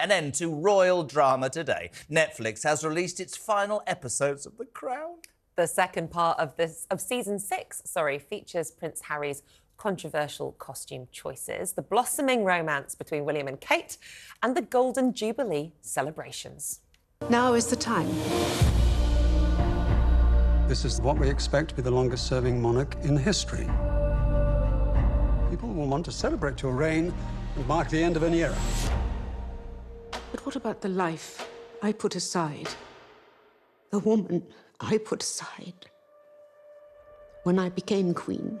an end to royal drama today. Netflix has released its final episodes of The Crown. The second part of season 6, features Prince Harry's controversial costume choices, the blossoming romance between William and Kate, and the Golden Jubilee celebrations. Now is the time. This is what we expect to be the longest-serving monarch in history. People will want to celebrate your reign and mark the end of an era. But what about the life I put aside? The woman I put aside when I became queen?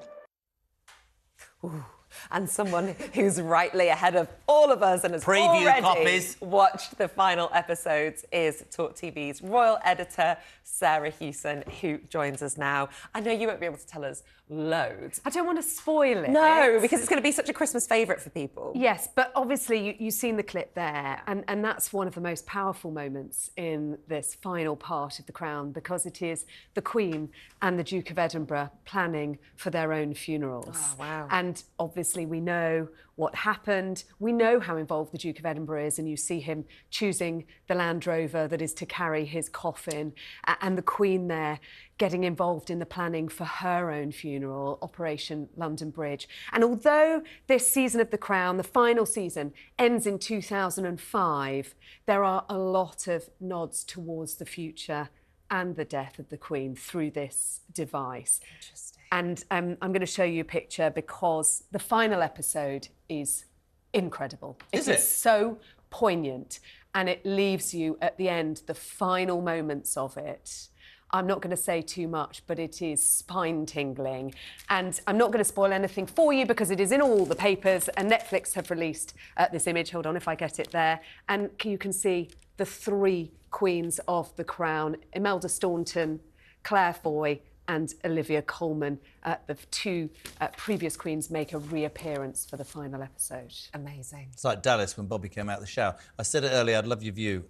Ooh. And someone who's rightly ahead of all of us and has already watched the final episodes is TalkTV's royal editor, Sarah Hewson, who joins us now. I know you won't be able to tell us loads. I don't want to spoil it. No, because it's going to be such a Christmas favourite for people. Yes, but obviously you've seen the clip there, and that's one of the most powerful moments in this final part of The Crown, because it is the Queen and the Duke of Edinburgh planning for their own funerals. Oh, wow. And obviously we know what happened. We know how involved the Duke of Edinburgh is, and you see him choosing the Land Rover that is to carry his coffin, and the Queen there getting involved in the planning for her own funeral, Operation London Bridge. And although this season of The Crown, the final season, ends in 2005, there are a lot of nods towards the future and the death of the Queen through this device. Interesting. And I'm going to show you a picture because the final episode is incredible. Is it? It's so poignant, and it leaves you at the end, the final moments of it. I'm not going to say too much, but it is spine-tingling. And I'm not going to spoil anything for you because it is in all the papers, and Netflix have released this image. Hold on if I get it there. And you can see the 3 queens of the Crown, Imelda Staunton, Claire Foy, and Olivia Colman. The 2 previous queens make a reappearance for the final episode. Amazing. It's like Dallas when Bobby came out of the shower. I said it earlier, I'd love your view.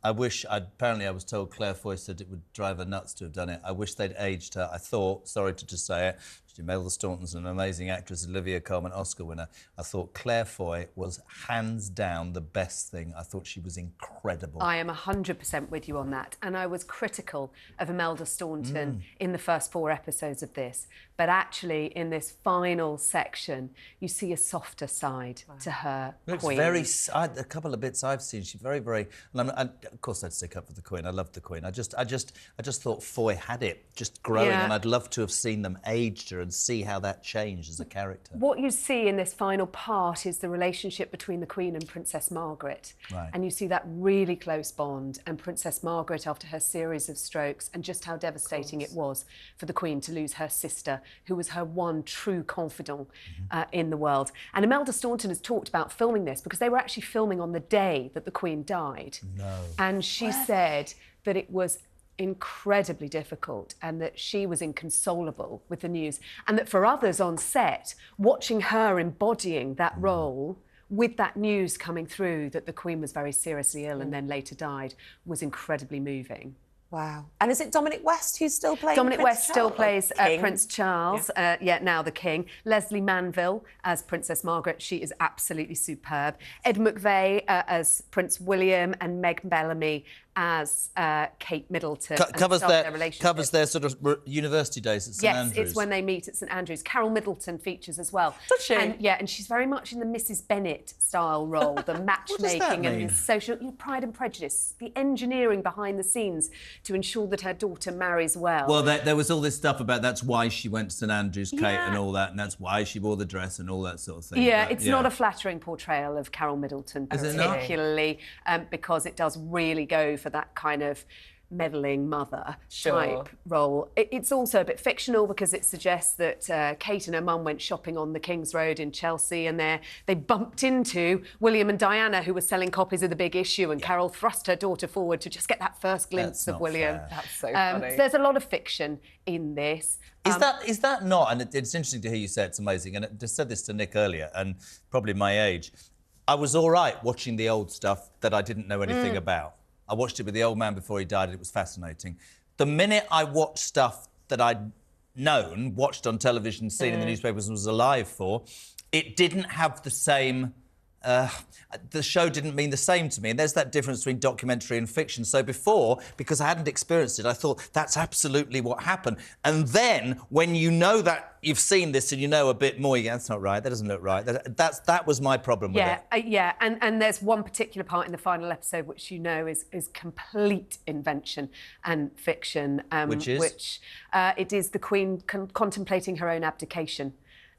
Apparently I was told Claire Foy said it would drive her nuts to have done it. I wish they'd aged her. I thought, sorry to just say it, Imelda Staunton's an amazing actress, Olivia Colman, Oscar winner. I thought Claire Foy was hands down the best thing. I thought she was incredible. I am 100% with you on that. And I was critical of Imelda Staunton in the first 4 episodes of this. But actually, in this final section, you see a softer side to her queen. A couple of bits I've seen, she's very, very... And of course, I'd stick up for the Queen. I loved the Queen. I just thought Foy had it, just growing, and I'd love to have seen them aged her and see how that changed as a character. What you see in this final part is the relationship between the Queen and Princess Margaret. Right. And you see that really close bond, and Princess Margaret after her series of strokes, and just how devastating it was for the Queen to lose her sister, who was her one true confidant in the world. And Imelda Staunton has talked about filming this because they were actually filming on the day that the Queen died. No. And she said that it was incredibly difficult and that she was inconsolable with the news, and that for others on set, watching her embodying that role with that news coming through that the Queen was very seriously ill and then later died was incredibly moving. Wow. And is it Dominic West who's still playing Dominic Prince West still Charles? plays Prince Charles, now the King. Leslie Manville as Princess Margaret, she is absolutely superb. Ed McVeigh as Prince William, and Meg Bellamy as Kate Middleton. Covers their sort of university days at St Andrews. Yes, it's when they meet at St Andrews. Carol Middleton features as well. Does she? And she's very much in the Mrs Bennet style role, the matchmaking and the social, Pride and Prejudice, the engineering behind the scenes to ensure that her daughter marries well. Well, there was all this stuff about that's why she went to St Andrews, Kate, and all that, and that's why she wore the dress and all that sort of thing. Yeah, it's not a flattering portrayal of Carol Middleton, particularly, because it does really go for that kind of meddling mother type role. It's also a bit fictional because it suggests that Kate and her mum went shopping on the King's Road in Chelsea, and they bumped into William and Diana, who were selling copies of The Big Issue, and Carol thrust her daughter forward to just get that first glimpse of William. Fair. That's so funny. So there's a lot of fiction in this. Is that not, and it's interesting to hear you say it's amazing, and I just said this to Nick earlier, and probably my age, I was all right watching the old stuff that I didn't know anything about. I watched it with the old man before he died, and it was fascinating. The minute I watched stuff that I'd known, watched on television, seen in the newspapers and was alive for, it didn't have the same the show didn't mean the same to me. And there's that difference between documentary and fiction. So before, because I hadn't experienced it, I thought that's absolutely what happened. And then when you know that you've seen this and you know a bit more, you go, that's not right, that doesn't look right. That was my problem with it. Yeah, and there's one particular part in the final episode which you know is complete invention and fiction. Which is? It is the Queen contemplating her own abdication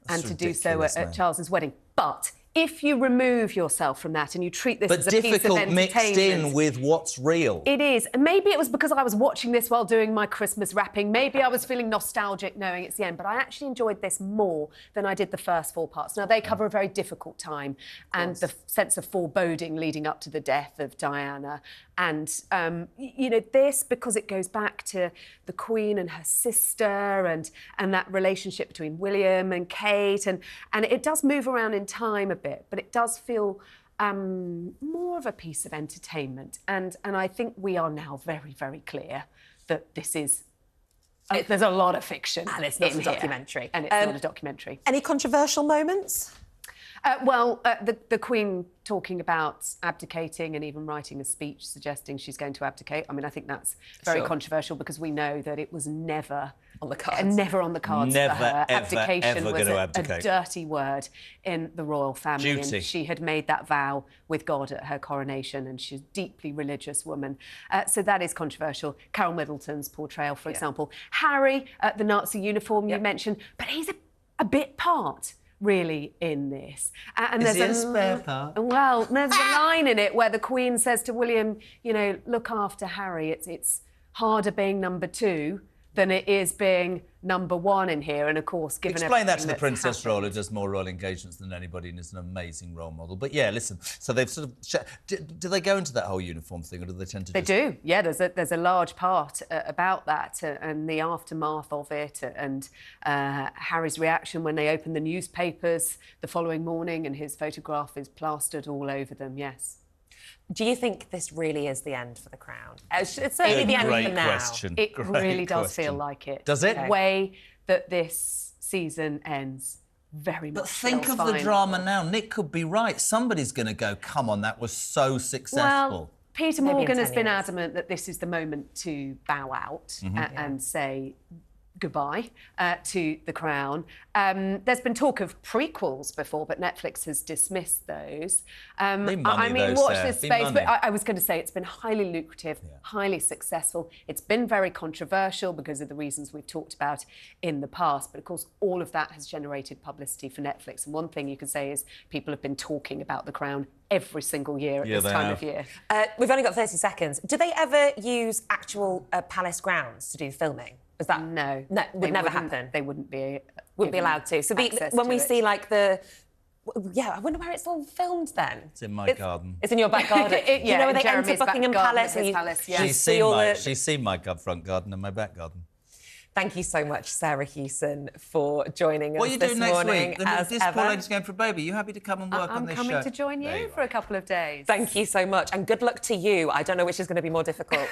and to do so at Charles's wedding. But if you remove yourself from that and you treat this as a piece of entertainment... But difficult mixed in with what's real. It is. And maybe it was because I was watching this while doing my Christmas wrapping. Maybe I was feeling nostalgic knowing it's the end. But I actually enjoyed this more than I did the first 4 parts. Now, they cover a very difficult time and the sense of foreboding leading up to the death of Diana. And, you know, this, because it goes back to the Queen and her sister and that relationship between William and Kate. And it does move around in time a bit, but it does feel more of a piece of entertainment. And I think we are now very, very clear that this is... there's a lot of fiction. And it's not a documentary. And it's not a documentary. Any controversial moments? The Queen talking about abdicating and even writing a speech suggesting she's going to abdicate. I mean, I think that's very controversial because we know that it was never on the cards. Never on the cards Never, for her. ever, Abdication ever was abdicate. a dirty word in the royal family. Duty. And she had made that vow with God at her coronation, and she's a deeply religious woman. So that is controversial. Carol Middleton's portrayal, for example. Harry, the Nazi uniform you mentioned, but he's a bit part really in this. And is there's he a spare part? Well, there's a line in it where the Queen says to William, you know, look after Harry. It's harder being number 2 than it is being number 1 in here. And of course, given explain that to the that's Princess happened. Royal, who does more royal engagements than anybody and is an amazing role model. But yeah, listen, so they've sort of... Do they go into that whole uniform thing, or do they tend to They do, yeah. There's a large part about that and the aftermath of it and Harry's reaction when they open the newspapers the following morning and his photograph is plastered all over them, yes. Do you think this really is the end for the Crown? It's certainly the end for now. Question. It Great really does question. feel like it. Does it? The way that this season ends, very much But think feels of the fine. drama now. Nick could be right. Somebody's going to go, come on, that was so successful. Well, Peter Maybe in Morgan 10 has been years. adamant that this is the moment to bow out and say goodbye to the Crown. There's been talk of prequels before, but Netflix has dismissed those. I mean, watch this space, but I was going to say it's been highly lucrative, highly successful. It's been very controversial because of the reasons we've talked about in the past. But of course, all of that has generated publicity for Netflix. And one thing you can say is people have been talking about the Crown every single year at this time of year. We've only got 30 seconds. Do they ever use actual palace grounds to do filming? Is that No, would never happen? They wouldn't be allowed to. So when we see like I wonder where it's all filmed then. It's in my garden. It's in your back garden. You know where they enter Buckingham Palace? She's seen my front garden and my back garden. Thank you so much, Sarah Hewson, for joining us What are you this doing next morning. week? This poor lady's going for a baby. Are you happy to come and work on this show? I'm coming to join you for a couple of days. Thank you so much, and good luck to you. I don't know which is going to be more difficult.